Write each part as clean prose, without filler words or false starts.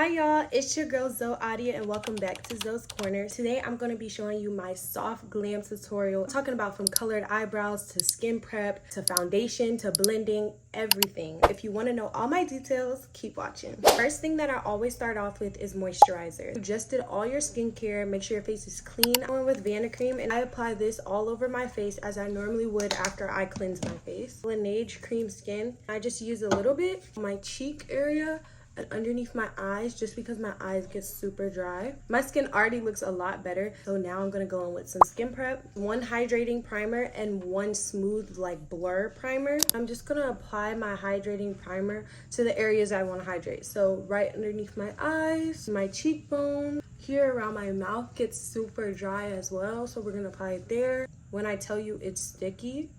Hi y'all, it's your girl Zoe Adia and welcome back to Zoe's Corner. Today I'm going to be showing you my soft glam tutorial, talking about from colored eyebrows to skin prep to foundation to blending, everything. If you want to know all my details, keep watching. First thing that I always start off with is moisturizer. You just did all your skincare, make sure your face is clean. I went with vanicream and I apply this all over my face as I normally would after I cleanse my face. Laneige Cream Skin. I just use a little bit on my cheek area and underneath my eyes just because my eyes get super dry. My skin already looks a lot better, so now I'm gonna go in with some skin prep, one hydrating primer and one smooth like blur primer. I'm just gonna apply my hydrating primer to the areas I want to hydrate. So right underneath my eyes, my cheekbone, here around my mouth gets super dry as well, so we're gonna apply it there. When I tell you it's sticky,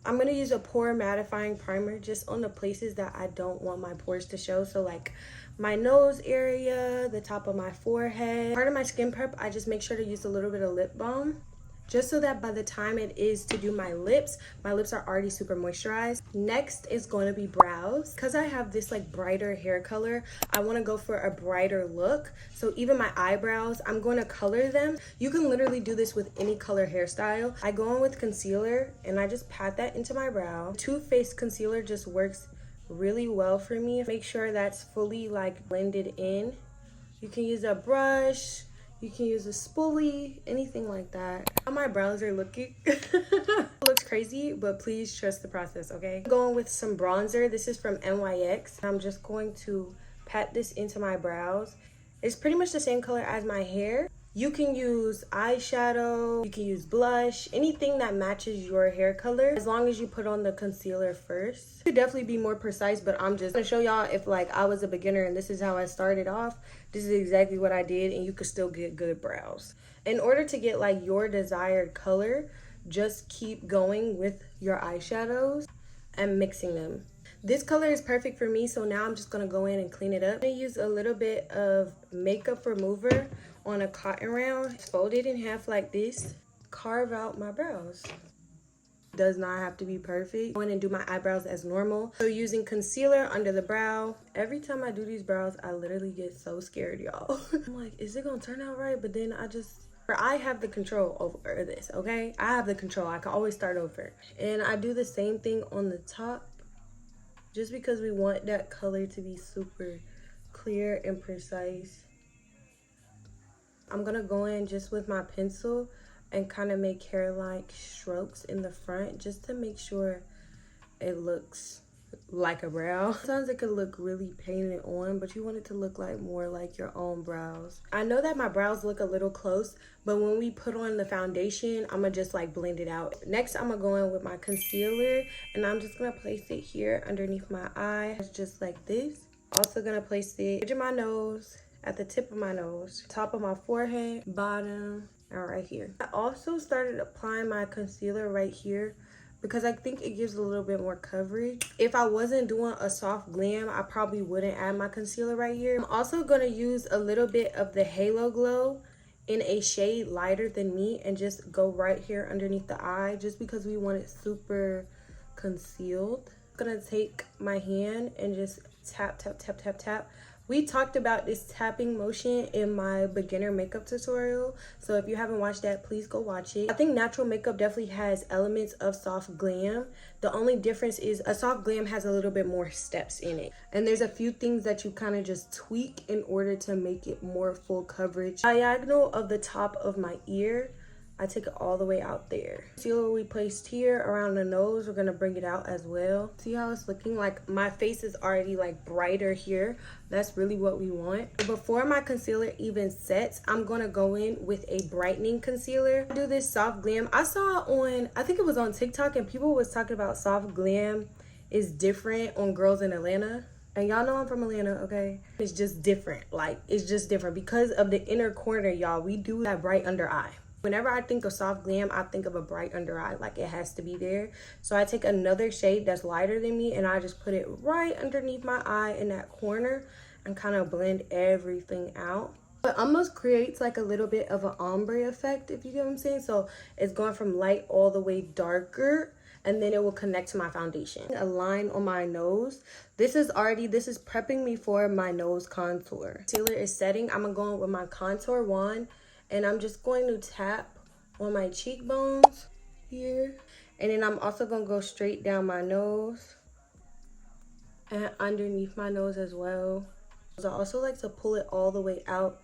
I'm gonna use a pore mattifying primer just on the places that I don't want my pores to show. So like my nose area, the top of my forehead. Part of my skin prep, I just make sure to use a little bit of lip balm, just so that by the time it is to do my lips are already super moisturized. Next is going to be brows. Because I have this like brighter hair color, I want to go for a brighter look. So even my eyebrows, I'm going to color them. You can literally do this with any color hairstyle. I go in with concealer and I just pat that into my brow. Too Faced concealer just works really well for me. Make sure that's fully like blended in. You can use a brush, you can use a spoolie, anything like that. How my brows are looking looks crazy, but please trust the process, okay? I'm going with some bronzer. This is from NYX. I'm just going to pat this into my brows. It's pretty much the same color as my hair. You can use eyeshadow, you can use blush, anything that matches your hair color, as long as you put on the concealer first. You could definitely be more precise, but I'm just gonna show y'all if like I was a beginner and this is how I started off, this is exactly what I did, and you could still get good brows. In order to get like your desired color, just keep going with your eyeshadows and mixing them. This color is perfect for me, so now I'm just gonna go in and clean it up. I'm gonna use a little bit of makeup remover on a cotton round, fold it in half like this, carve out my brows. Does not have to be perfect. Go in and do my eyebrows as normal. So using concealer under the brow. Every time I do these brows, I literally get so scared, y'all. I'm like, is it gonna turn out right? But then I have the control over this, okay? I have the control. I can always start over. And I do the same thing on the top, just because we want that color to be super clear and precise. I'm gonna go in just with my pencil and kind of make hair-like strokes in the front just to make sure it looks like a brow. Sometimes it could look really painted on, but you want it to look like more like your own brows. I know that my brows look a little close, but when we put on the foundation, I'm gonna just like blend it out. Next, I'm gonna go in with my concealer and I'm just gonna place it here underneath my eye, just like this. Also gonna place it under my nose, at the tip of my nose, top of my forehead, bottom, and right here. I also started applying my concealer right here because I think it gives a little bit more coverage. If I wasn't doing a soft glam, I probably wouldn't add my concealer right here. I'm also gonna use a little bit of the Halo Glow in a shade lighter than me and just go right here underneath the eye just because we want it super concealed. I'm gonna take my hand and just tap, tap, tap, tap, tap. We talked about this tapping motion in my beginner makeup tutorial, so if you haven't watched that, please go watch it. I think natural makeup definitely has elements of soft glam. The only difference is a soft glam has a little bit more steps in it, and there's a few things that you kind of just tweak in order to make it more full coverage. Diagonal of the top of my ear, I take it all the way out there. Concealer we placed here around the nose, we're gonna bring it out as well. See how it's looking? Like my face is already like brighter here. That's really what we want. Before my concealer even sets, I'm gonna go in with a brightening concealer. I do this soft glam. I saw on, I think it was on TikTok, and people was talking about soft glam is different on girls in Atlanta. And y'all know I'm from Atlanta, okay? It's just different. Like, it's just different because of the inner corner, y'all. We do that bright under eye. Whenever I think of soft glam, I think of a bright under eye, like it has to be there. So I take another shade that's lighter than me and I just put it right underneath my eye in that corner and kind of blend everything out. It almost creates like a little bit of an ombre effect, if you get what I'm saying. So it's going from light all the way darker and then it will connect to my foundation. A line on my nose. This is prepping me for my nose contour. Concealer is setting. I'm gonna go in with my contour wand, and I'm just going to tap on my cheekbones here, and then I'm also gonna go straight down my nose and underneath my nose as well. I also like to pull it all the way out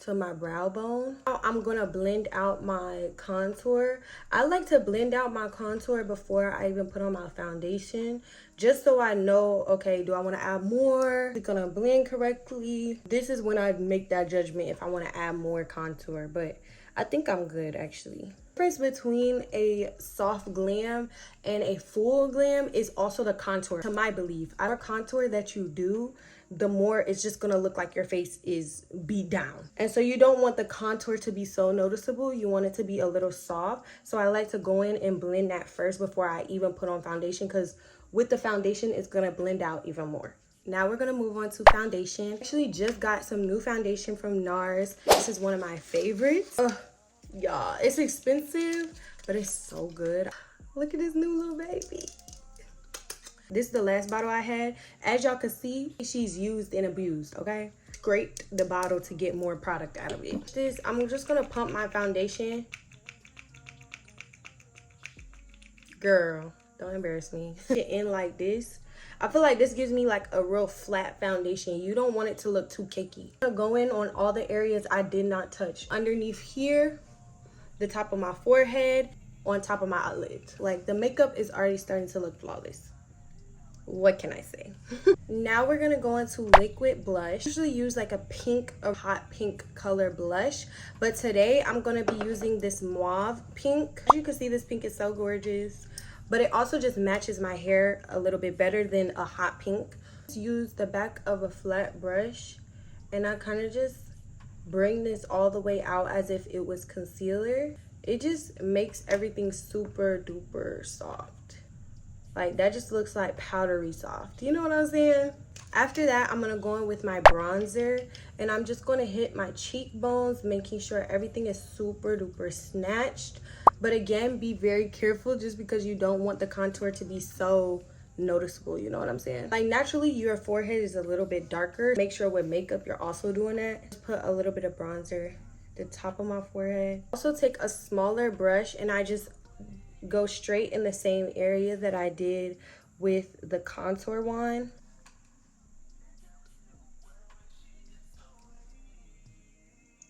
to my brow bone. Now I'm gonna blend out my contour. I like to blend out my contour before I even put on my foundation, just so I know, okay, do I want to add more? Is it gonna blend correctly? This is when I make that judgment if I want to add more contour, but I think I'm good actually. The difference between a soft glam and a full glam is also the contour, to my belief. The more contour that you do, the more it's just gonna look like your face is beat down. And so you don't want the contour to be so noticeable. You want it to be a little soft. So I like to go in and blend that first before I even put on foundation, because with the foundation, it's gonna blend out even more. Now we're gonna move on to foundation. Actually just got some new foundation from NARS. This is one of my favorites. Y'all, it's expensive, but it's so good. Look at this new little baby. This is the last bottle I had. As y'all can see, she's used and abused, okay? Scraped the bottle to get more product out of it. I'm just gonna pump my foundation. Girl, don't embarrass me. Get in like this. I feel like this gives me like a real flat foundation. You don't want it to look too cakey. I'm gonna go in on all the areas I did not touch. Underneath here, the top of my forehead, on top of my eyelids. Like, the makeup is already starting to look flawless. What can I say? Now we're gonna go into liquid blush. I usually use like a hot pink color blush, but today I'm gonna be using this mauve pink. As you can see, this pink is so gorgeous, but it also just matches my hair a little bit better than a hot pink. Just use the back of a flat brush, and I kind of just bring this all the way out as if it was concealer. It just makes everything super duper soft. Like, that just looks like powdery soft. You know what I'm saying? After that, I'm gonna go in with my bronzer, and I'm just gonna hit my cheekbones, making sure everything is super duper snatched. But again, be very careful, just because you don't want the contour to be so noticeable, you know what I'm saying? Like, naturally your forehead is a little bit darker. Make sure with makeup you're also doing that. Just put a little bit of bronzer at the top of my forehead. Also take a smaller brush, and I just go straight in the same area that I did with the contour wand.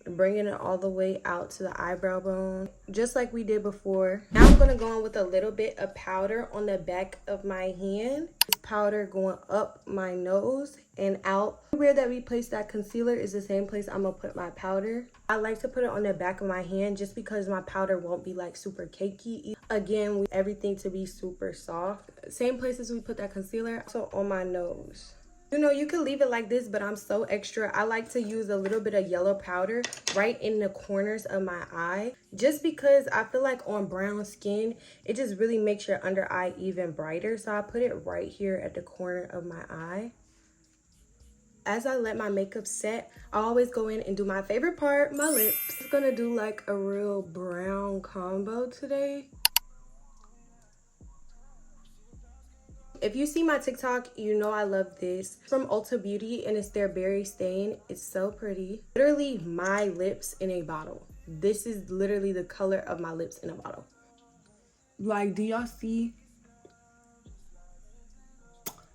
Bringing it all the way out to the eyebrow bone, just like we did before. Now I'm gonna go in with a little bit of powder on the back of my hand. This powder going up my nose and out. Where that we place that concealer is the same place I'm gonna put my powder. I like to put it on the back of my hand just because my powder won't be like super cakey. Again, we want everything to be super soft. Same places we put that concealer, so on my nose. You know, you can leave it like this, but I'm so extra. I like to use a little bit of yellow powder right in the corners of my eye, just because I feel like on brown skin, it just really makes your under eye even brighter. So I put it right here at the corner of my eye. As I let my makeup set, I always go in and do my favorite part, my lips. I'm just gonna do like a real brown combo today. If you see my TikTok, you know I love this. It's from Ulta Beauty, and it's their berry stain. It's so pretty. Literally my lips in a bottle. This is literally the color of my lips in a bottle. Like, do y'all see?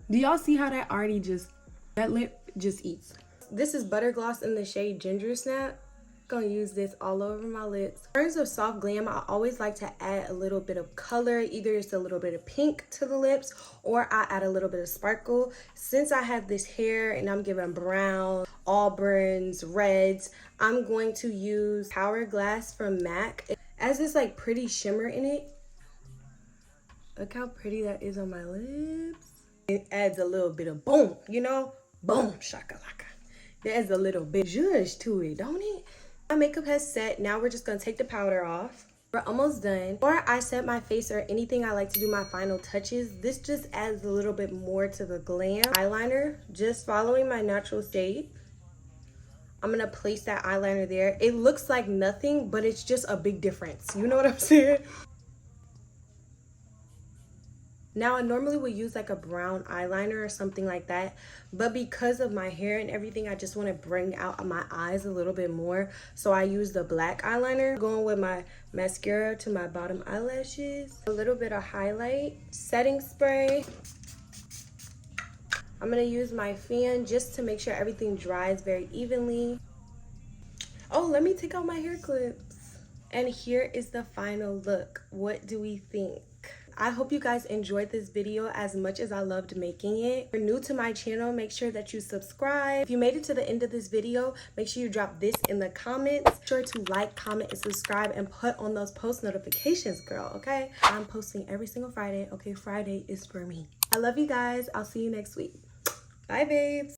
Do y'all see how that already just, that lip just eats? This is Butter Gloss in the shade Ginger Snap. Gonna use this all over my lips. In terms of soft glam, I always like to add a little bit of color. Either it's a little bit of pink to the lips, or I add a little bit of sparkle. Since I have this hair and I'm giving brown, auburns, reds, I'm going to use Hourglass from MAC. It has this like pretty shimmer in it. Look how pretty that is on my lips. It adds a little bit of boom, you know? Boom, shakalaka. There's a little bit zhuzh to it, don't it? My makeup has set. Now we're just gonna take the powder off. We're almost done. Before I set my face or anything, I like to do my final touches. This just adds a little bit more to the glam. Eyeliner, just following my natural shape. I'm gonna place that eyeliner there. It looks like nothing, but it's just a big difference. You know what I'm saying? Now, I normally would use like a brown eyeliner or something like that, but because of my hair and everything, I just want to bring out my eyes a little bit more. So I use the black eyeliner, going with my mascara to my bottom eyelashes, a little bit of highlight, setting spray. I'm going to use my fan just to make sure everything dries very evenly. Oh, let me take out my hair clips. And here is the final look. What do we think? I hope you guys enjoyed this video as much as I loved making it. If you're new to my channel, make sure that you subscribe. If you made it to the end of this video, make sure you drop this in the comments. Make sure to like, comment, and subscribe and put on those post notifications, girl, okay? I'm posting every single Friday, okay? Friday is for me. I love you guys. I'll see you next week. Bye, babes.